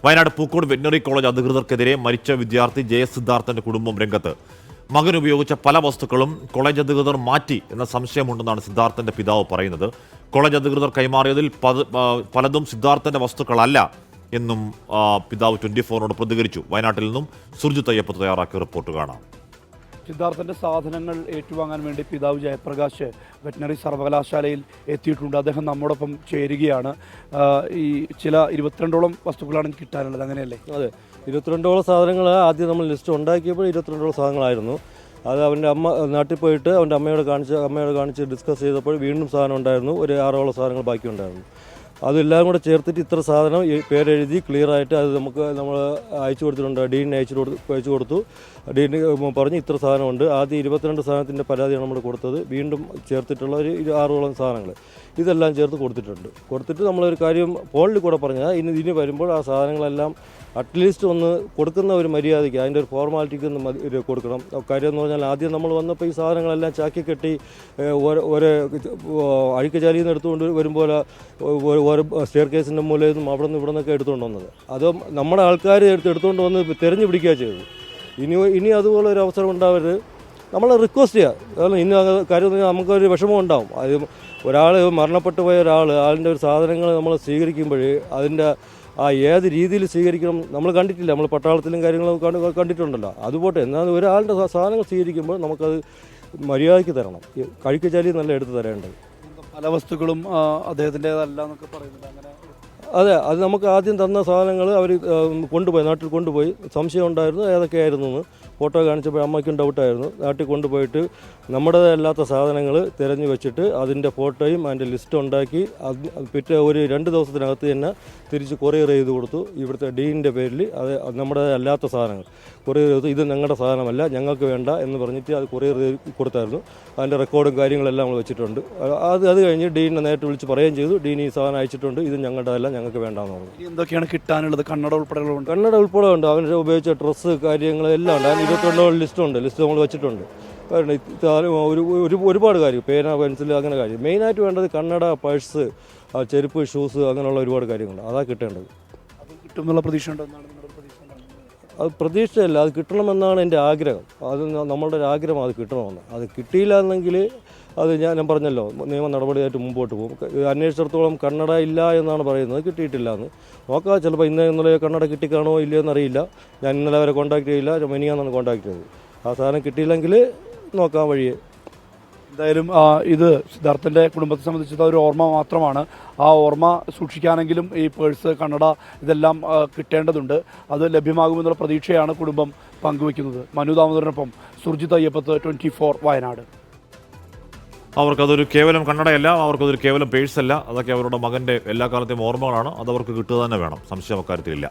Wayanad Pookode veterinary college അധികൃതർക്കെതിരെ മരിച്ച വിദ്യാർത്ഥി സിദ്ധാർത്ഥന്റെ കുടുംബം രംഗത്ത്. മകൻ ഉപയോഗിച്ച പല വസ്തുക്കളും കോളേജ് അധികൃതർ മാറ്റി എന്ന സംശയമുണ്ടെന്നാണ് സിദ്ധാർത്ഥന്റെ പിതാവ് പറയുന്നത്. കോളേജ് അധികൃതർ കൈമാറിയതിൽ പലതും സിദ്ധാർത്ഥന്റെ വസ്തുക്കളല്ല എന്നും പിതാവ് 24നോട് പ്രതികരിച്ചു. വയനാട്ടിൽ നിന്നും സുർജിത് അയ്യപ്പത്ത് തയ്യാറാക്കിയ റിപ്പോർട്ട് കാണാം. സിദ്ധാർത്ഥന്റെ സാധനങ്ങൾ ഏറ്റുവാങ്ങാൻ വേണ്ടി പിതാവ് ജയപ്രകാശ് വെറ്റിനറി സർവകലാശാലയിൽ എത്തിയിട്ടുണ്ട്. അദ്ദേഹം നമ്മോടൊപ്പം ചേരുകയാണ്. ഈ ചില 22ഓളം വസ്തുക്കളാണ് കിട്ടാനുള്ളത്, അങ്ങനെയല്ലേ? അതെ, 22ഓളം സാധനങ്ങൾ ആദ്യം നമ്മൾ ലിസ്റ്റ് ഉണ്ടാക്കിയപ്പോൾ 22ഓളം സാധനങ്ങളായിരുന്നു. അത് അവൻ്റെ അമ്മ നാട്ടിൽ പോയിട്ട് അവൻ്റെ അമ്മയോട് കാണിച്ച് ഡിസ്കസ് ചെയ്തപ്പോൾ വീണ്ടും സാധനം ഉണ്ടായിരുന്നു. ഒരു 6ഓളം സാധനങ്ങൾ ബാക്കിയുണ്ടായിരുന്നു. അതെല്ലാം കൂടെ ചേർത്തിട്ട് ഇത്ര സാധനം പേരെഴുതി ക്ലിയറായിട്ട് അത് നമ്മൾ അയച്ചു കൊടുത്തിട്ടുണ്ട്. ഡീനിനെ അയച്ചു കൊടുത്തു. ഡീൻ പറഞ്ഞ് ഇത്ര സാധനമുണ്ട്. ആദ്യം 22 സാധനത്തിൻ്റെ പരാതിയാണ് നമ്മൾ കൊടുത്തത്. വീണ്ടും ചേർത്തിട്ടുള്ള ഒരു 6ഓളം സാധനങ്ങൾ ഇതെല്ലാം ചേർത്ത് കൊടുത്തിട്ട് നമ്മളൊരു കാര്യം ഫോണിൽ കൂടെ പറഞ്ഞാൽ ഇനി വരുമ്പോൾ ആ സാധനങ്ങളെല്ലാം അറ്റ്ലീസ്റ്റ് ഒന്ന് കൊടുക്കുന്ന ഒരു മര്യാദയ്ക്ക് അതിൻ്റെ ഒരു ഫോർമാലിറ്റിക്ക് ഒന്ന് കൊടുക്കണം. കാര്യം എന്ന് പറഞ്ഞാൽ ആദ്യം നമ്മൾ വന്നപ്പോൾ ഈ സാധനങ്ങളെല്ലാം ചാക്കി കെട്ടി ഓരോ അഴുക്കചാലിയിൽ നിന്ന് എടുത്തുകൊണ്ട് വരുമ്പോൾ ഓരോ സ്റ്റെയർ കേസിൻ്റെ മൂലയിൽ നിന്നും അവിടെ നിന്ന് ഇവിടെ നിന്നൊക്കെ എടുത്തുകൊണ്ട് വന്നത്. അത് നമ്മുടെ ആൾക്കാർ എടുത്തുകൊണ്ട് വന്ന് തിരഞ്ഞു പിടിക്കുക ചെയ്തത്. ഇനി അതുപോലെ ഒരു അവസരം ഉണ്ടാവരുത്. നമ്മൾ റിക്വസ്റ്റ് ചെയ്യുക. കാരണം ഇനി കാര്യം നമുക്കൊരു വിഷമം ഉണ്ടാവും. അത് ഒരാൾ മരണപ്പെട്ടു പോയ ആളിൻ്റെ ഒരു സാധനങ്ങൾ നമ്മൾ സ്വീകരിക്കുമ്പോൾ അതിൻ്റെ ഏത് രീതിയിൽ സ്വീകരിക്കണം നമ്മൾ കണ്ടിട്ടില്ല. നമ്മൾ പട്ടാളത്തിലും കാര്യങ്ങളും കണ്ടിട്ടുണ്ടല്ലോ. അതുപോട്ടെ, എന്നാൽ ഒരാളുടെ സാധനങ്ങൾ സ്വീകരിക്കുമ്പോൾ നമുക്കത് മര്യാദയ്ക്ക് തരണം. കഴിക്കച്ചാലി നല്ല എടുത്ത് തരേണ്ടത്. പല വസ്തുക്കളും അദ്ദേഹത്തിൻ്റെതല്ല എന്നൊക്കെ പറയുന്നത്, അങ്ങനെ? അതെ, അത് നമുക്ക് ആദ്യം തന്ന സാധനങ്ങൾ അവർ നാട്ടിൽ കൊണ്ടുപോയി. സംശയം ഉണ്ടായിരുന്നു ഏതൊക്കെയായിരുന്നു എന്ന്. ഫോട്ടോ കാണിച്ചപ്പോൾ അമ്മയ്ക്കും ഡൗട്ടായിരുന്നു. നാട്ടിൽ കൊണ്ടുപോയിട്ട് നമ്മുടേതല്ലാത്ത സാധനങ്ങൾ തിരഞ്ഞു വെച്ചിട്ട് അതിൻ്റെ ഫോട്ടോയും അതിൻ്റെ ലിസ്റ്റ് ഉണ്ടാക്കി പിറ്റേ ഒരു 2 ദിവസത്തിനകത്ത് തന്നെ തിരിച്ച് കൊറിയർ ചെയ്ത് കൊടുത്തു. ഇവിടുത്തെ ഡീനിൻ്റെ പേരിൽ അത് നമ്മുടെ അല്ലാത്ത സാധനങ്ങൾ കൊറിയർ ചെയ്തു. ഇത് ഞങ്ങളുടെ സാധനമല്ല, ഞങ്ങൾക്ക് വേണ്ട എന്ന് പറഞ്ഞിട്ട് അത് കൊറിയർ ചെയ്ത് കൊടുത്തായിരുന്നു. അതിൻ്റെ റെക്കോർഡും കാര്യങ്ങളെല്ലാം നമ്മൾ വെച്ചിട്ടുണ്ട്. അത് കഴിഞ്ഞ് ഡീനിനെ നേരിട്ട് വിളിച്ച് പറയുകയും ചെയ്തു, ഡീൻ ഈ സാധനം അയച്ചിട്ടുണ്ട്, ഇത് ഞങ്ങളുടെതല്ല, ഞങ്ങൾക്ക് വേണ്ടാന്ന് പറഞ്ഞു. എന്തൊക്കെയാണ് കിട്ടാനുള്ളത്? കണ്ണട ഉൾപ്പെടെ ഉണ്ട്. അവൻ്റെ ഉപയോഗിച്ച ഡ്രസ്സ് കാര്യങ്ങൾ എല്ലാം ഉണ്ട്. അതിന് 22 ലിസ്റ്റ് നമ്മൾ വെച്ചിട്ടുണ്ട്. ഒരുപാട് കാര്യം, പേന, പെൻസിൽ, അങ്ങനെ കാര്യം. മെയിനായിട്ട് വേണ്ടത് കണ്ണട, പേഴ്സ്, ചെരുപ്പ്, ഷൂസ്, അങ്ങനെയുള്ള ഒരുപാട് കാര്യങ്ങളുണ്ട്. അതാണ് കിട്ടേണ്ടത്. അത് കിട്ടുമെന്നുള്ള പ്രതീക്ഷ ഉണ്ടോ? അത് പ്രതീക്ഷയല്ല, അത് കിട്ടണമെന്നാണ് എൻ്റെ ആഗ്രഹം. അത് നമ്മളുടെ ഒരു ആഗ്രഹം, അത് കിട്ടണമെന്ന്. അത് കിട്ടിയില്ല എന്നെങ്കിൽ അത് ഞാൻ പറഞ്ഞല്ലോ, നിയമ നടപടിയായിട്ട് മുമ്പോട്ട് പോകും. അന്വേഷിച്ചിടത്തോളം കണ്ണട ഇല്ല എന്നാണ് പറയുന്നത്, കിട്ടിയിട്ടില്ല എന്ന്. നോക്കാം, ചിലപ്പോൾ ഇന്നലെ കണ്ണട കിട്ടിക്കാണോ ഇല്ലയോ എന്നറിയില്ല. ഞാൻ ഇന്നലെ അവരെ കോൺടാക്ട് ചെയ്യില്ല, മെനിയാന്നാണ് കോൺടാക്ട് ചെയ്തത്. ആ സാധനം കിട്ടിയില്ലെങ്കിൽ നോക്കാം വഴിയെ. എന്തായാലും ഇത് സിദ്ധാർത്ഥൻ്റെ കുടുംബത്തെ സംബന്ധിച്ചത് ഒരു ഓർമ്മ മാത്രമാണ്. ആ ഓർമ്മ സൂക്ഷിക്കാനെങ്കിലും ഈ പേഴ്സ്, കണ്ണട ഇതെല്ലാം കിട്ടേണ്ടതുണ്ട്. അത് ലഭ്യമാകുമെന്നുള്ള പ്രതീക്ഷയാണ് കുടുംബം പങ്കുവയ്ക്കുന്നത്. മനു ദാമോദരനൊപ്പം സുർജിത് അയ്യപ്പത്ത്, 24 വയനാട്. അവർക്കതൊരു കേവലം കണ്ണടയല്ല, അവർക്കതൊരു കേവലം പേഴ്സല്ല. അതൊക്കെ അവരുടെ മകൻ്റെ എല്ലാ കാലത്തെയും ഓർമ്മകളാണ്. അതവർക്ക് കിട്ടുക തന്നെ വേണം. സംശയം അക്കാര്യത്തിലില്ല.